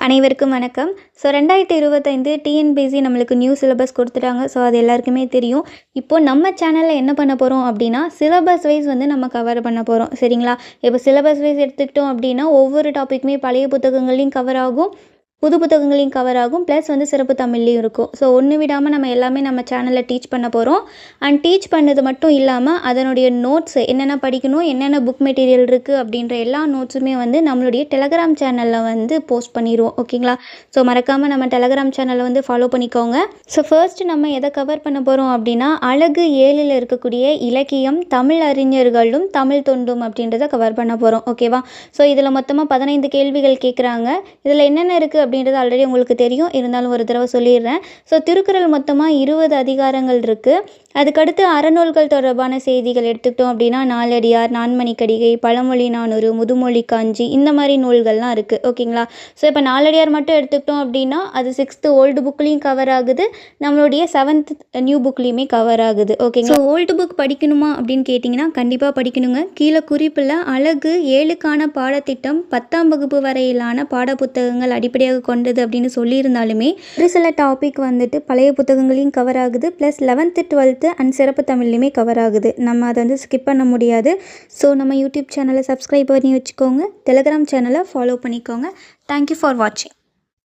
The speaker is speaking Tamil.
அனைவருக்கும் வணக்கம். 2025 டிஎன்பிஎஸ்சி நம்மளுக்கு நியூ சிலபஸ் கொடுத்துட்டாங்க. அது எல்லாருக்குமே தெரியும். இப்போது நம்ம சேனலில் என்ன பண்ண போகிறோம் அப்படின்னா, சிலபஸ் வைஸ் நம்ம கவர் பண்ண போகிறோம். சரிங்களா? இப்போ சிலபஸ் வைஸ் எடுத்துக்கிட்டோம் அப்படின்னா, ஒவ்வொரு டாப்பிக்குமே பழைய புத்தகங்களையும் கவர் ஆகும், புது புத்தகங்களையும் கவர் ஆகும், ப்ளஸ் சிறப்பு தமிழ்லையும் இருக்கும். ஒன்று விடாமல் நம்ம எல்லாமே நம்ம சேனலில் டீச் பண்ண போகிறோம். அண்ட் டீச் பண்ணது மட்டும் இல்லாமல் அதனுடைய நோட்ஸ் என்னென்ன படிக்கணும், என்னென்ன புக் மெட்டீரியல் இருக்குது அப்படின்ற எல்லா நோட்ஸுமே நம்மளுடைய டெலகிராம் சேனலில் போஸ்ட் பண்ணிடுவோம். ஓகேங்களா? மறக்காமல் நம்ம டெலகிராம் சேனலை ஃபாலோ பண்ணிக்கோங்க. ஃபர்ஸ்ட் நம்ம எதை கவர் பண்ண போகிறோம் அப்படின்னா, அழகு 7ல் இருக்கக்கூடிய இலக்கியம், தமிழ் அறிஞர்களும் தமிழ் தொண்டும் அப்படின்றத கவர் பண்ண போகிறோம். ஓகேவா? இதில் மொத்தமாக 15 கேள்விகள் கேட்குறாங்க. இதில் என்னென்ன இருக்குது அப்படின்றது ஆல்ரெடி உங்களுக்கு தெரியும், இருந்தாலும் ஒரு தடவை சொல்லிடுறேன். திருக்குறள் மொத்தமாக 20 அதிகாரங்கள் இருக்குது. அதுக்கடுத்து அறநூல்கள் தொடர்பான செய்திகள் எடுத்துக்கிட்டோம் அப்படின்னா, நாலடியார், நான்மணிக்கடிகை, பழமொழி 400, முதுமொழி காஞ்சி, இந்த மாதிரி நூல்கள்லாம் இருக்குது. ஓகேங்களா? இப்போ நாலடியார் மட்டும் எடுத்துக்கிட்டோம் அப்படின்னா அது 6th ஓல்டு புக்லேயும் கவர் ஆகுது, நம்மளுடைய 7th நியூ புக்லேயுமே கவர் ஆகுது. ஓகேங்களா? ஓல்டு புக் படிக்கணுமா அப்படின்னு கேட்டிங்கன்னா கண்டிப்பாக படிக்கணுங்க. கீழே குறிப்பில் அழகு 7க்கான பாடத்திட்டம் 10ஆம் வகுப்பு வரையிலான பாட புத்தகங்கள் அடிப்படையாக கொண்டது அப்படின்னு சொல்லியிருந்தாலுமே, ஒரு சில டாபிக் பழைய புத்தகங்களையும் கவர் ஆகுது, ப்ளஸ் 11th 12th அண்ட் சிறப்பு தமிழ்லையுமே கவர் ஆகுது. நம்ம அதை ஸ்கிப் பண்ண முடியாது. நம்ம யூடியூப் சேனலை சப்ஸ்கிரைப் பண்ணி வச்சுக்கோங்க, டெலகிராம் சேனலை ஃபாலோ பண்ணிக்கோங்க. தேங்க்யூ ஃபார் வாட்சிங்.